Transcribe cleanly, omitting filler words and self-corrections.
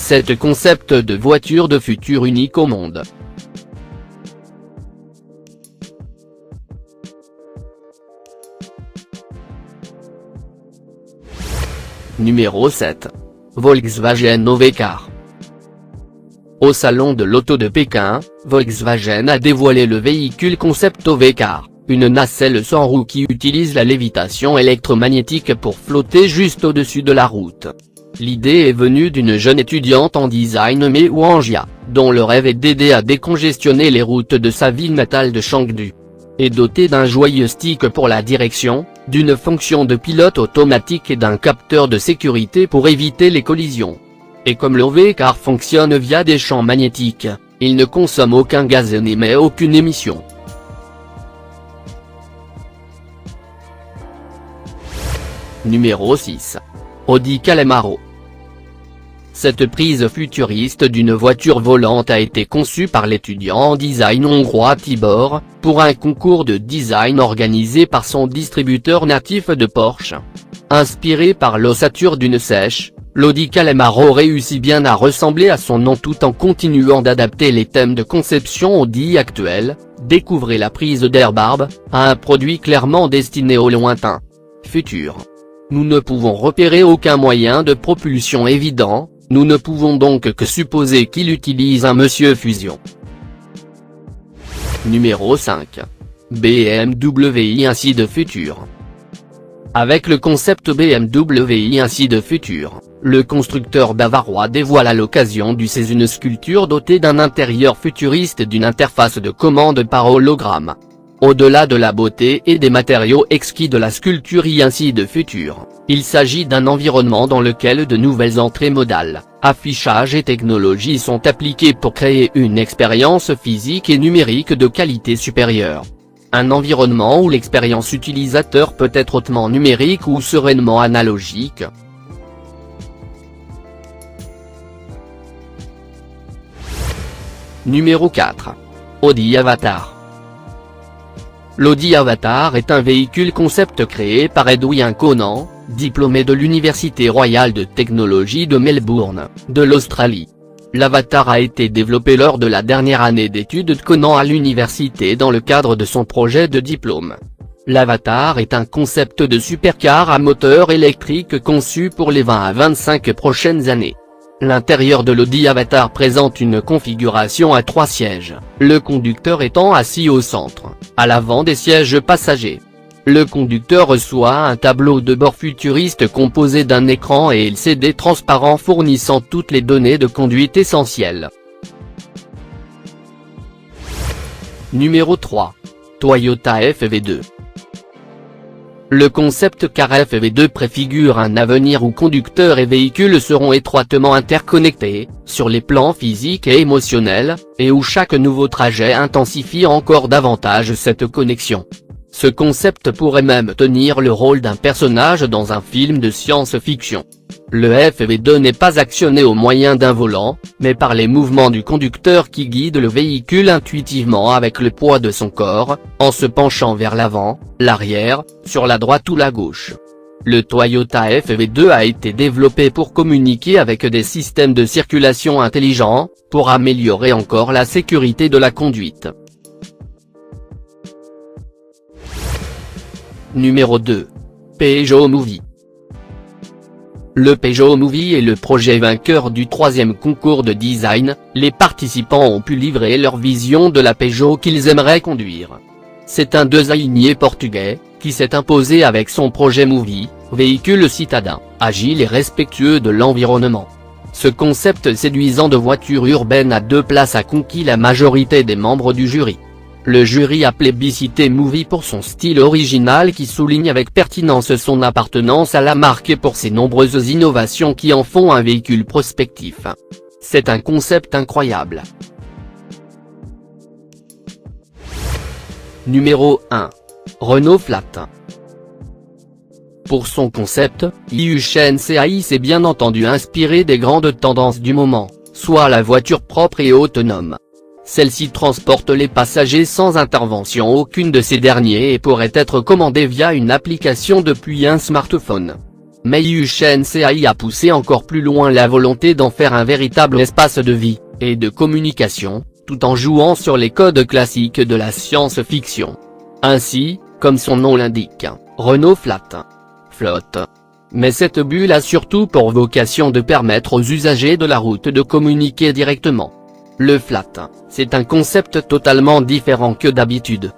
Cet concept de voiture de futur unique au monde. Numéro 7. Volkswagen Ovecar. Au salon de l'auto de Pékin, Volkswagen a dévoilé le véhicule concept Ovecar, une nacelle sans roue qui utilise la lévitation électromagnétique pour flotter juste au-dessus de la route. L'idée est venue d'une jeune étudiante en design Mei Wangjia, dont le rêve est d'aider à décongestionner les routes de sa ville natale de Chengdu. Et dotée d'un joyeux stick pour la direction, d'une fonction de pilote automatique et d'un capteur de sécurité pour éviter les collisions. Et comme l'Ovecar fonctionne via des champs magnétiques, il ne consomme aucun gaz et n'émet aucune émission. Numéro 6. Audi Calamaro. Cette prise futuriste d'une voiture volante a été conçue par l'étudiant en design hongrois Tibor, pour un concours de design organisé par son distributeur natif de Porsche. Inspiré par l'ossature d'une sèche, l'Audi Calamaro réussit bien à ressembler à son nom tout en continuant d'adapter les thèmes de conception Audi actuels. Découvrez la prise d'air barbe, à un produit clairement destiné au lointain futur. Nous ne pouvons repérer aucun moyen de propulsion évident, nous ne pouvons donc que supposer qu'il utilise un Monsieur Fusion. Numéro 5. BMW i de futur. Avec le concept BMW i de futur, le constructeur bavarois dévoile à l'occasion du CES une sculpture dotée d'un intérieur futuriste et d'une interface de commande par hologramme. Au-delà de la beauté et des matériaux exquis de la sculpture i de futur, il s'agit d'un environnement dans lequel de nouvelles entrées modales, affichage et technologie sont appliquées pour créer une expérience physique et numérique de qualité supérieure. Un environnement où l'expérience utilisateur peut être hautement numérique ou sereinement analogique. Numéro 4. Audi Avatar. L'Audi Avatar est un véhicule concept créé par Edwin Conan, diplômé de l'Université royale de technologie de Melbourne, de l'Australie. L'Avatar a été développé lors de la dernière année d'études de Conan à l'université dans le cadre de son projet de diplôme. L'Avatar est un concept de supercar à moteur électrique conçu pour les 20 à 25 prochaines années. L'intérieur de l'Audi Avatar présente une configuration à 3 sièges, le conducteur étant assis au centre, à l'avant des sièges passagers. Le conducteur reçoit un tableau de bord futuriste composé d'un écran et LCD transparent fournissant toutes les données de conduite essentielles. Numéro 3. Toyota FV2. Le concept car FV2 préfigure un avenir où conducteurs et véhicules seront étroitement interconnectés, sur les plans physiques et émotionnels, et où chaque nouveau trajet intensifie encore davantage cette connexion. Ce concept pourrait même tenir le rôle d'un personnage dans un film de science-fiction. Le FV2 n'est pas actionné au moyen d'un volant, mais par les mouvements du conducteur qui guide le véhicule intuitivement avec le poids de son corps, en se penchant vers l'avant, l'arrière, sur la droite ou la gauche. Le Toyota FV2 a été développé pour communiquer avec des systèmes de circulation intelligents, pour améliorer encore la sécurité de la conduite. Numéro 2. Peugeot Movie. Le Peugeot Movie est le projet vainqueur du 3e concours de design, les participants ont pu livrer leur vision de la Peugeot qu'ils aimeraient conduire. C'est un designer portugais, qui s'est imposé avec son projet Movie, véhicule citadin, agile et respectueux de l'environnement. Ce concept séduisant de voiture urbaine à 2 places a conquis la majorité des membres du jury. Le jury a plébiscité Movie pour son style original qui souligne avec pertinence son appartenance à la marque et pour ses nombreuses innovations qui en font un véhicule prospectif. C'est un concept incroyable. Numéro 1. Renault Flat. Pour son concept, IUCNCAI s'est bien entendu inspiré des grandes tendances du moment, soit la voiture propre et autonome. Celle-ci transporte les passagers sans intervention aucune de ces derniers et pourrait être commandée via une application depuis un smartphone. Mais UCHNCAI a poussé encore plus loin la volonté d'en faire un véritable espace de vie, et de communication, tout en jouant sur les codes classiques de la science-fiction. Ainsi, comme son nom l'indique, Renault flotte. Mais cette bulle a surtout pour vocation de permettre aux usagers de la route de communiquer directement. Le flat, c'est un concept totalement différent que d'habitude.